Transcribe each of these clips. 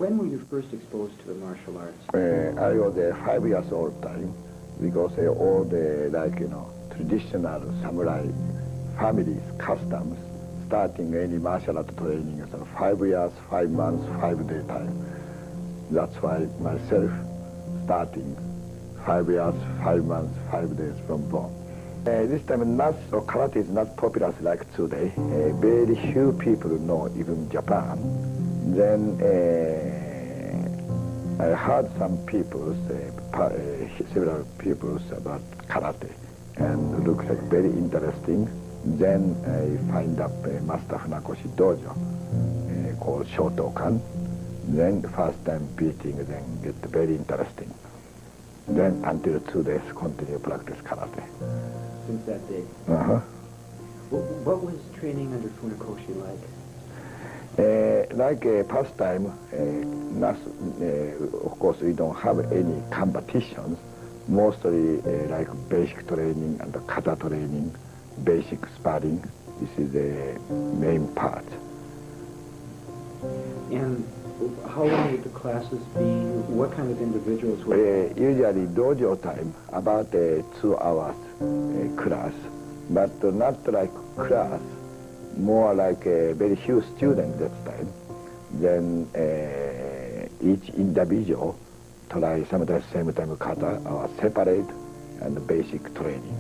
When were you first exposed to the martial arts? I was 5 years old time, because all the traditional samurai families customs starting any martial art training is 5 years, 5 months, 5 day time. That's why myself starting 5 years, 5 months, 5 days from born. This time not so karate is not popular like today. Very few people know even Japan. Then I heard some people, several people about karate, and it looks like very interesting. Then I find up Master Funakoshi dojo called Shotokan. Then first time beating, then get very interesting. Then until 2 days continue practice karate. Since that day? Uh-huh. What was training under Funakoshi like? Like pastime, of course we don't have any competitions. Mostly like basic training and kata training, basic sparring. This is the main part. And how long would the classes be? What kind of individuals were usually dojo time, about 2 hours class, but not like class, more like very few students that time. Then each individual try sometimes same time kata or separate and basic training.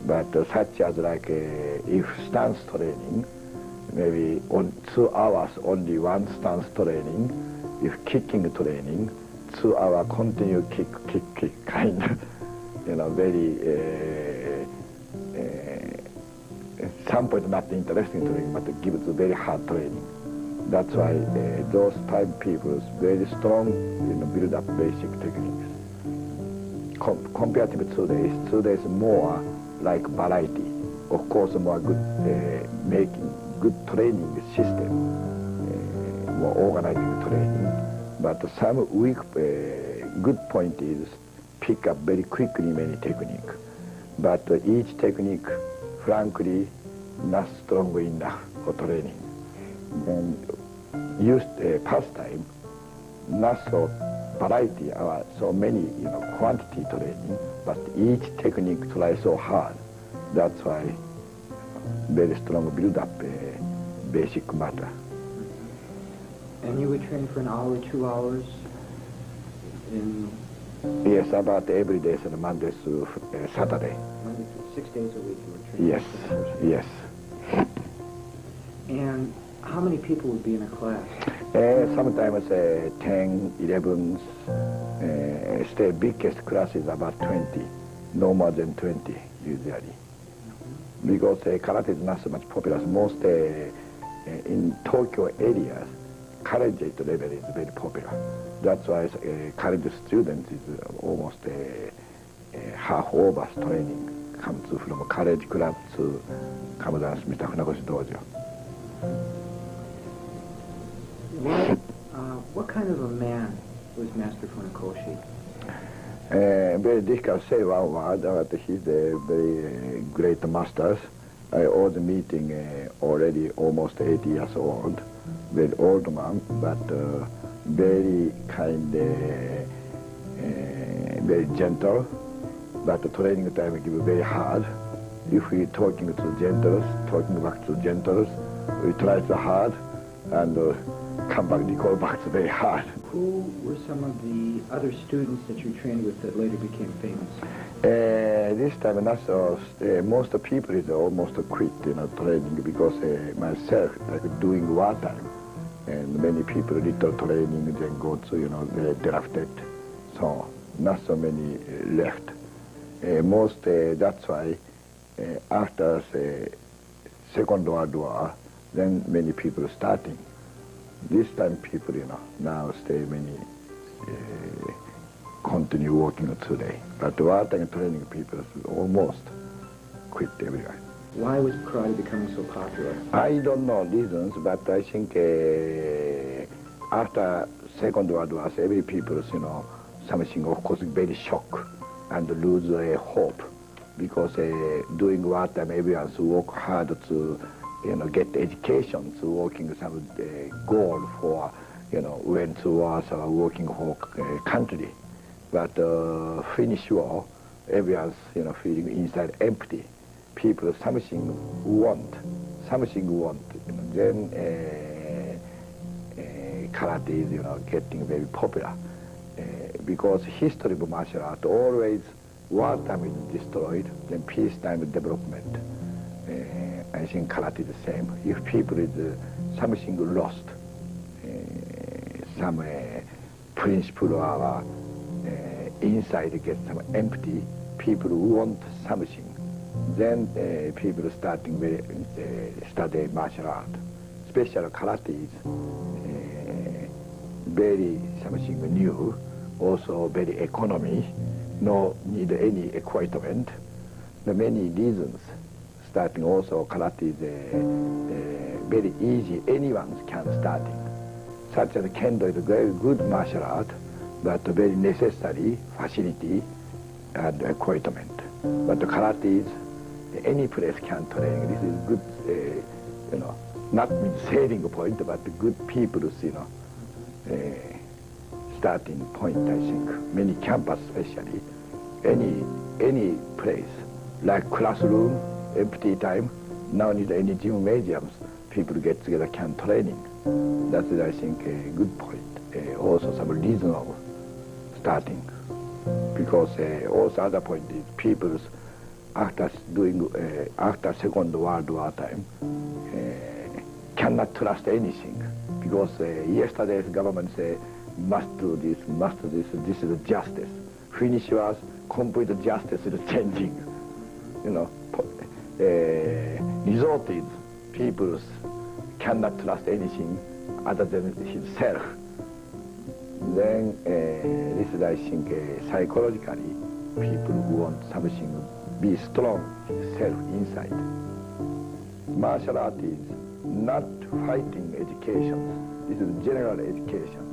But such as like if stance training, maybe on 2 hours only one stance training. If kicking training, 2 hour continue kick, kind of, very, some point not interesting training, but it gives very hard training. That's why those type people is very strong, build up basic techniques. Compared to 2 days, 2 days more like variety. Of course, more good making good training system, more organizing training. But some weak good point is pick up very quickly many technique. But each technique, frankly, not strong enough for training. And used pastime, not so variety or so many quantity training, but each technique try so hard. That's why very strong build up basic matter. And you would train for an hour, 2 hours? Yes, about every day, so Monday to Saturday. 6 days a week you would train? Yes, yes. And how many people would be in a class? Sometimes 10, 11. The biggest class is about 20, no more than 20 usually. Because karate is not so much popular. Most in Tokyo areas, college level is very popular. That's why college students is almost half over training comes from college club to come down to Mr. Funakoshi dojo. What kind of a man was Master Funakoshi? Very difficult to say one word, but he's a very great master. I was meeting already almost 80 years old, very old man, but very kind, very gentle, but the training time give very hard. If we talking to gentles, talking back to gentles, we try so hard and come back, recall back to very hard. Who were some of the other students that you trained with that later became famous? This time, not so, most people is almost quit, training because myself, like doing wartime, and many people little training, then go to, they drafted, so not so many left. Most, that's why after Second World War, then many people starting. This time people, now stay many, continue working today. But wartime training people almost quit everywhere. Why was karate becoming so popular? I don't know reasons, but I think after Second World War, every people, something of course very shock and lose hope. Because during wartime, everyone's work hard to get education, to working some goal for went to Warsaw working for country. But finish war, everyone's feeling inside empty. People something want. Then karate is getting very popular because history of martial art always wartime is destroyed, then peacetime development. I think karate is the same. If people is something lost, some principle or inside gets some empty, people want something. Then people starting study martial art. Special karate is very something new, also very economy, no need any equipment. The many reasons. Starting also karate is very easy, anyone can starting. Such as kendo is a very good martial art, but very necessary facility and equipment. But the karate is any place can train. This is good, not saving point, but good people's, starting point. I think many campus, especially any place like classroom, empty time. Now need any gymnasiums. People get together can training. That's I think a good point. Also some reason of starting, because also other point is people's after Second World War time cannot trust anything, because yesterday's government say must do this, this is justice. Finish was complete justice is changing. Result is people cannot trust anything other than himself. Then this is I think psychologically people who want something be strong self inside. Martial art is not fighting education. This is general education.